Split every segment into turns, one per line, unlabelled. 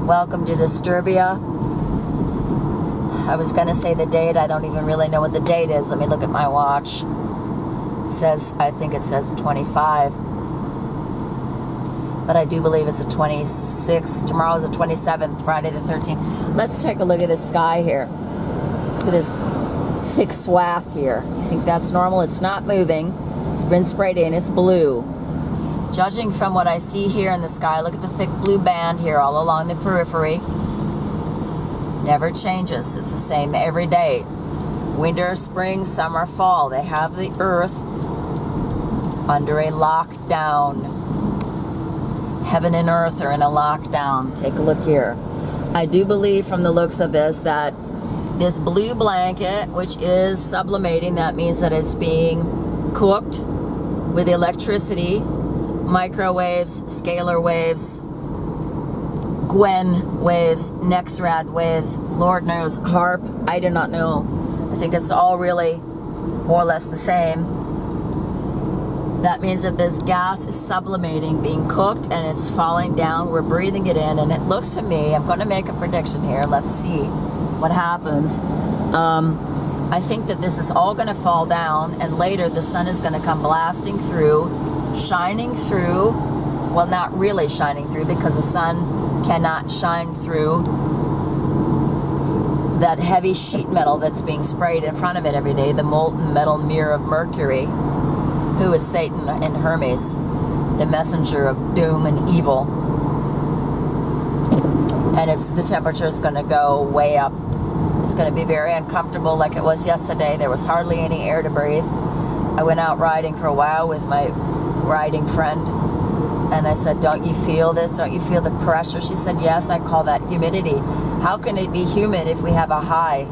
Welcome to Disturbia. I was going to say the date. I don't even really know what the date is. Let me look at my watch. It says, I think it says 25. But I do believe it's the 26th. Tomorrow's the 27th, Friday the 13th. Let's take a look at this sky here. Look at this thick swath here. You think that's normal? It's not moving. It's been sprayed in. It's blue. Judging from what I see here in the sky, look at the thick blue band here all along the periphery. Never changes. It's the same every day. Winter, spring, summer, fall. They have the earth under a lockdown. Heaven and earth are in a lockdown. Take a look here. I do believe from the looks of this that this blue blanket, which is sublimating, that means that it's being cooked with electricity, microwaves, scalar waves, Gwen waves, Nexrad waves, Lord knows, HARP, I do not know. I think it's all really more or less the same. That means that this gas is sublimating, being cooked, and it's falling down. We're breathing it in, and it looks to me, I'm going to make a prediction here. Let's see what happens. I think that this is all going to fall down, and later the sun is going to come blasting through, shining through. Well, not really shining through, because the sun cannot shine through that heavy sheet metal that's being sprayed in front of it every day, the molten metal mirror of Mercury, who is Satan and Hermes, the messenger of doom and evil. And the temperature is going to go way up. It's going to be very uncomfortable like it was yesterday. There was hardly any air to breathe. I went out riding for a while with my riding friend, and I said, don't you feel this? Don't you feel the pressure? She said, yes. I call that humidity. How can it be humid if we have a high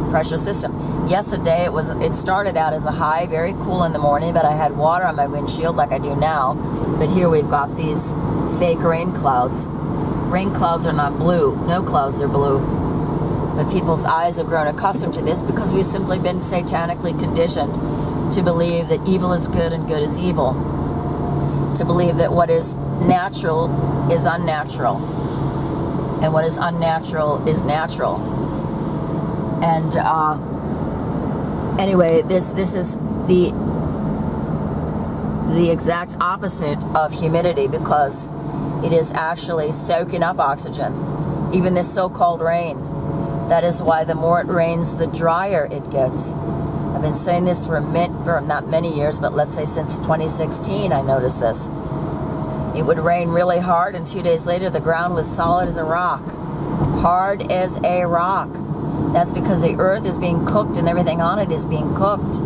pressure system? Yesterday it started out as a high, very cool in the morning, but I had water on my windshield like I do now. But here we've got these fake rain clouds. Rain clouds are not blue. No clouds are blue. But people's eyes have grown accustomed to this because we've simply been satanically conditioned to believe that evil is good and good is evil. To believe that what is natural is unnatural. And what is unnatural is natural. And anyway, this is the exact opposite of humidity, because it is actually soaking up oxygen. Even this so-called rain. That is why the more it rains, the drier it gets. I've been saying this for not many years, but let's say since 2016 I noticed this. It would rain really hard, and 2 days later the ground was solid as a rock. Hard as a rock. That's because the earth is being cooked and everything on it is being cooked.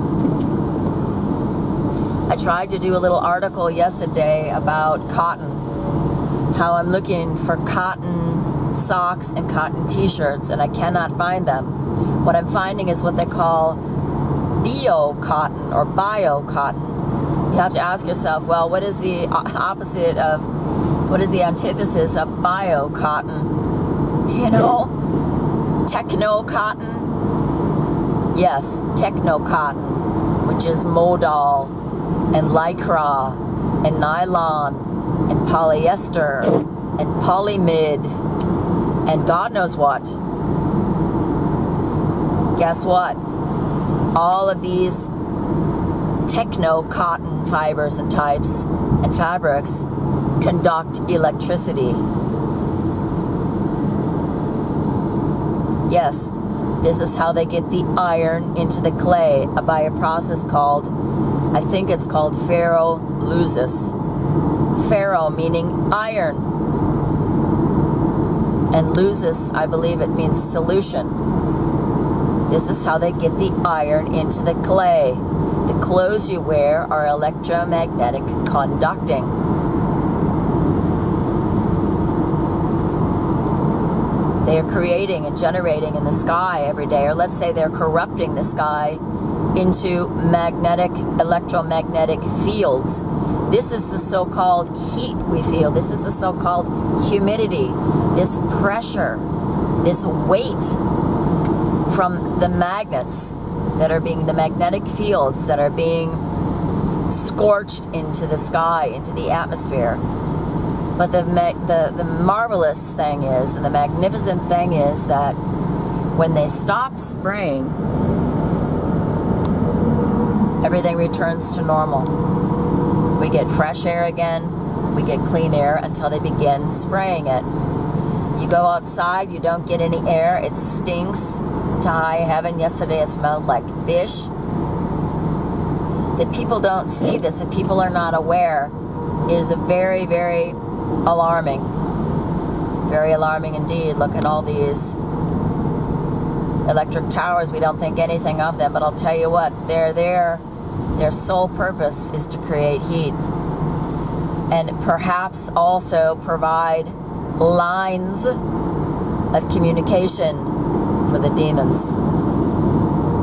I tried to do a little article yesterday about cotton. How I'm looking for cotton socks and cotton t-shirts, and I cannot find them. What I'm finding is what they call bio-cotton or bio-cotton. You have to ask yourself, well, what is the opposite of, what is the antithesis of bio-cotton? You know, techno-cotton? Yes, techno-cotton, which is modal and lycra and nylon and polyester and polymid and God knows what. Guess what? All of these techno-cotton fibers and types and fabrics conduct electricity. Yes, this is how they get the iron into the clay by a process called, I think it's called ferrolysis. Ferro meaning iron. And lusis, I believe it means solution. This is how they get the iron into the clay. The clothes you wear are electromagnetic conducting. They are creating and generating in the sky every day, or let's say they're corrupting the sky into magnetic, electromagnetic fields. This is the so-called heat we feel. This is the so-called humidity, this pressure, this weight from the magnets that are being, the magnetic fields that are being scorched into the sky, into the atmosphere. But the marvelous thing is, and the magnificent thing is that when they stop spraying, everything returns to normal. We get fresh air again, we get clean air until they begin spraying it. You go outside, you don't get any air, it stinks to high heaven. Yesterday it smelled like fish. That people don't see this and people are not aware is a very, very alarming. Very alarming indeed. Look at all these electric towers. We don't think anything of them, but I'll tell you what, they're there. Their sole purpose is to create heat and perhaps also provide lines of communication for the demons.